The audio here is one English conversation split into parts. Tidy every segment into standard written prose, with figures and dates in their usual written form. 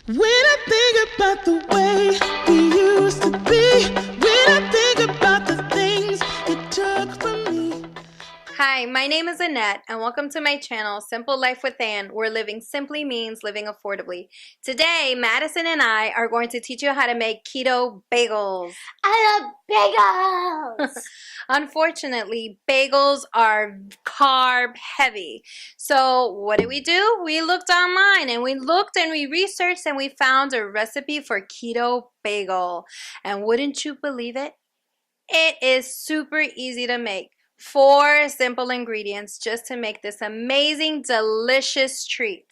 When I think about the way we used to be, when I think about the things you took from me. Hi, my name is Annette and welcome to my channel, Simple Life with Ann, where living simply means living affordably. Today, Madison and I are going to teach you how to make keto bagels. I love bagels! Unfortunately, bagels are carb heavy. So what did? We looked online and we researched and we found a recipe for keto bagel. And wouldn't you believe it? It is super easy to make. 4 simple ingredients just to make this amazing, delicious treat.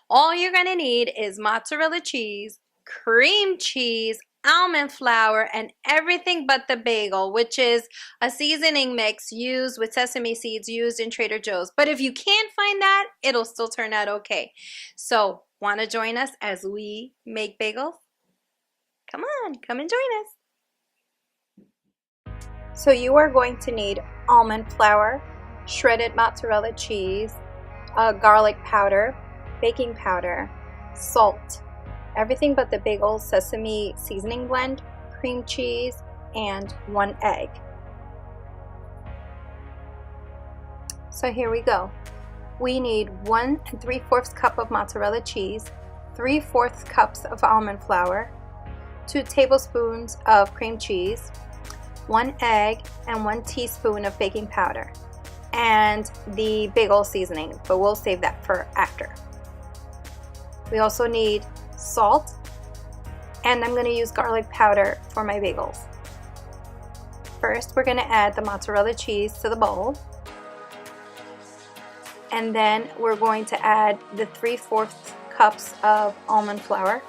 All you're going to need is mozzarella cheese, cream cheese, almond flour, and everything but the bagel, which is a seasoning mix used with sesame seeds used in Trader Joe's. But if you can't find that, it'll still turn out okay. So, want to join us as we make bagels? Come on, come and join us. So you are going to need almond flour, shredded mozzarella cheese, garlic powder, baking powder, salt, everything but the bagel sesame seasoning blend, cream cheese, and 1 egg. So here we go. We need 1 3/4 cup of mozzarella cheese, 3/4 cups of almond flour, 2 tablespoons of cream cheese, 1 egg, and 1 teaspoon of baking powder, and the bagel seasoning, but we'll save that for after. We also need salt, and I'm going to use garlic powder for my bagels. First, we're going to add the mozzarella cheese to the bowl, and then we're going to add the 3/4 cups of almond flour.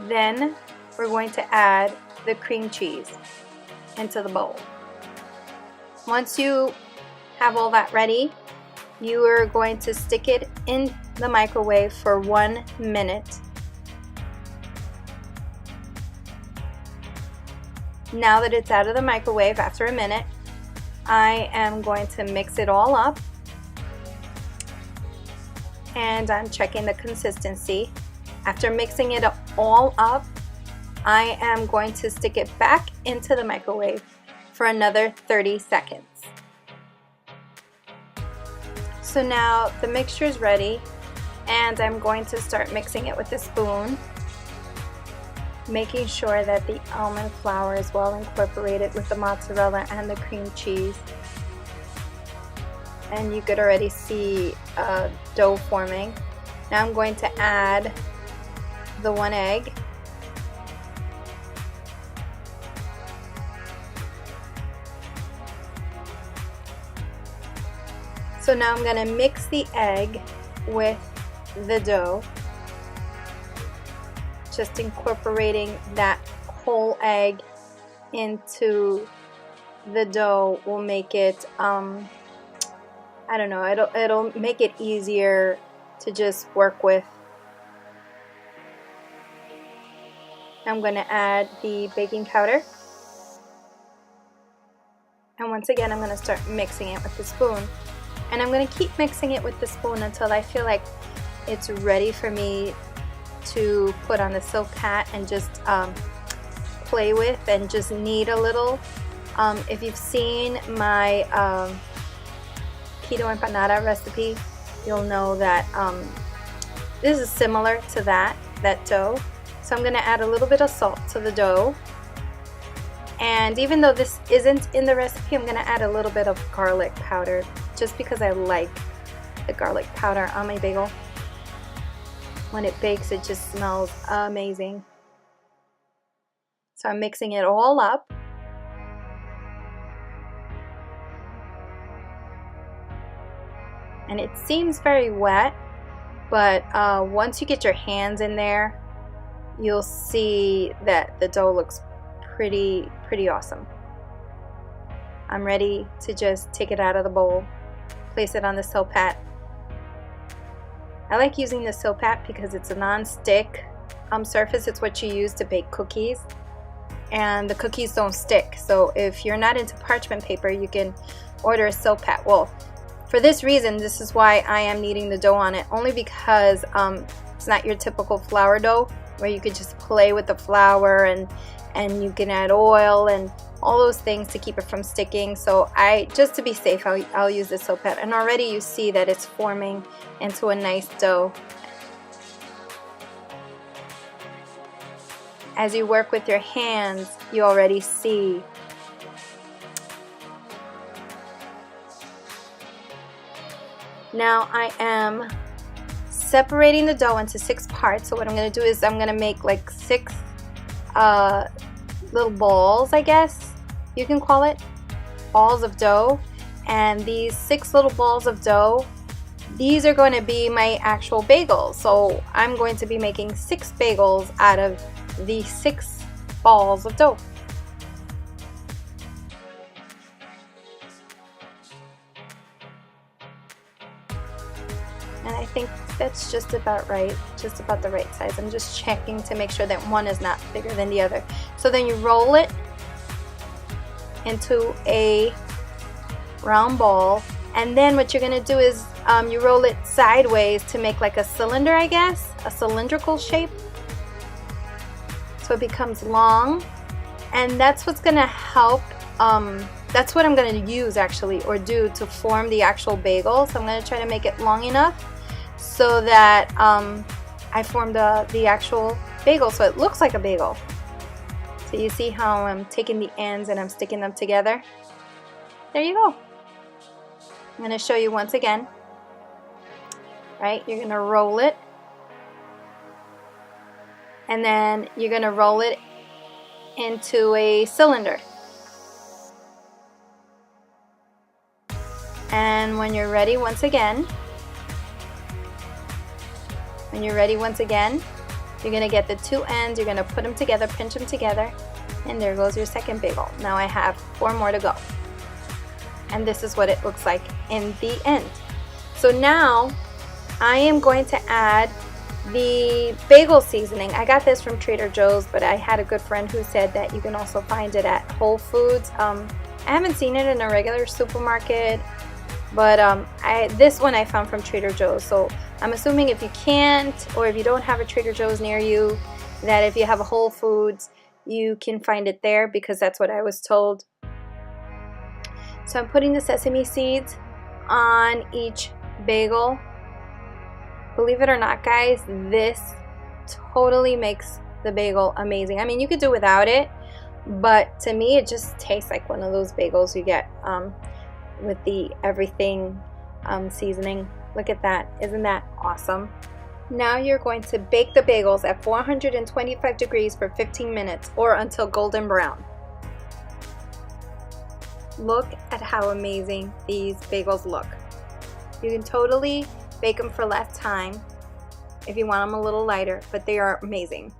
Then we're going to add the cream cheese into the bowl. Once you have all that ready, you are going to stick it in the microwave for 1 minute. Now that it's out of the microwave after a minute, I am going to mix it all up, and I'm checking the consistency. After mixing it all up, I am going to stick it back into the microwave for another 30 seconds. So now the mixture is ready, and I'm going to start mixing it with a spoon, making sure that the almond flour is well incorporated with the mozzarella and the cream cheese. And you could already see dough forming. Now I'm going to add the 1 egg. So now I'm going to mix the egg with the dough, just incorporating that whole egg into the dough will make it, I don't know, it'll make it easier to just work with. I'm going to add the baking powder, and once again I'm going to start mixing it with the spoon. And I'm going to keep mixing it with the spoon until I feel like it's ready for me to put on the silk hat and just play with and just knead a little. If you've seen my keto empanada recipe, you'll know that this is similar to that dough. So I'm going to add a little bit of salt to the dough. And even though this isn't in the recipe, I'm going to add a little bit of garlic powder just because I like the garlic powder on my bagel. When it bakes, it just smells amazing. So I'm mixing it all up. And it seems very wet, but once you get your hands in there, you'll see that the dough looks pretty awesome. I'm ready to just take it out of the bowl, place it on the silpat. I like using the silpat because it's a non-stick surface. It's what you use to bake cookies, and the cookies don't stick. So if you're not into parchment paper, you can order a silpat. Well, for this reason, this is why I am kneading the dough on it, only because it's not your typical flour dough where you could just play with the flour and you can add oil and all those things to keep it from sticking. So just to be safe, I'll use this soap pad. And already you see that it's forming into a nice dough. As you work with your hands, you already see. Now I am separating the dough into 6 parts. So what I'm going to do is I'm going to make like 6 little balls, I guess you can call it, balls of dough. And these 6 little balls of dough, these are going to be my actual bagels. So I'm going to be making 6 bagels out of the 6 balls of dough. And I think that's just about right, just about the right size. I'm just checking to make sure that one is not bigger than the other. So then you roll it into a round ball, and then what you're going to do is you roll it sideways to make like a cylinder, I guess, a cylindrical shape. So it becomes long, and that's what's going to help, that's what I'm going to use actually, or do to form the actual bagel. So I'm going to try to make it long enough so that I form the actual bagel so it looks like a bagel. So you see how I'm taking the ends and I'm sticking them together? There you go. I'm going to show you once again. Right, you're going to roll it, and then you're going to roll it into a cylinder. And when you're ready once again, you're going to get the 2 ends, you're going to put them together, pinch them together, and there goes your second bagel. Now I have 4 more to go. And this is what it looks like in the end. So now I am going to add the bagel seasoning. I got this from Trader Joe's, but I had a good friend who said that you can also find it at Whole Foods. I haven't seen it in a regular supermarket, but this one I found from Trader Joe's. So I'm assuming if you can't, or if you don't have a Trader Joe's near you, that if you have a Whole Foods, you can find it there, because that's what I was told. So I'm putting the sesame seeds on each bagel. Believe it or not, guys, this totally makes the bagel amazing. I mean, you could do without it, but to me it just tastes like one of those bagels you get with the everything seasoning. Look at that. Isn't that awesome? Now you're going to bake the bagels at 425 degrees for 15 minutes or until golden brown. Look at how amazing these bagels look. You can totally bake them for less time if you want them a little lighter, but they are amazing.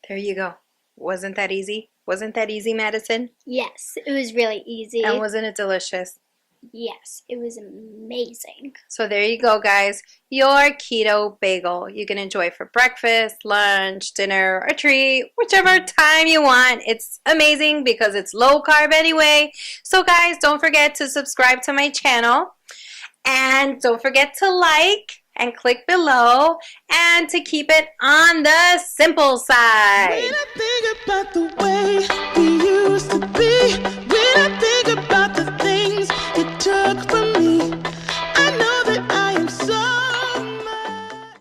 There you go. Wasn't that easy? Wasn't that easy, Madison? Yes, it was really easy. And wasn't it delicious? Yes, it was amazing. So there you go, guys. Your keto bagel. You can enjoy for breakfast, lunch, dinner, or treat, whichever time you want. It's amazing because it's low carb anyway. So guys, don't forget to subscribe to my channel. And don't forget to like and click below, and to keep it on the simple side. When I think about the way we used to be,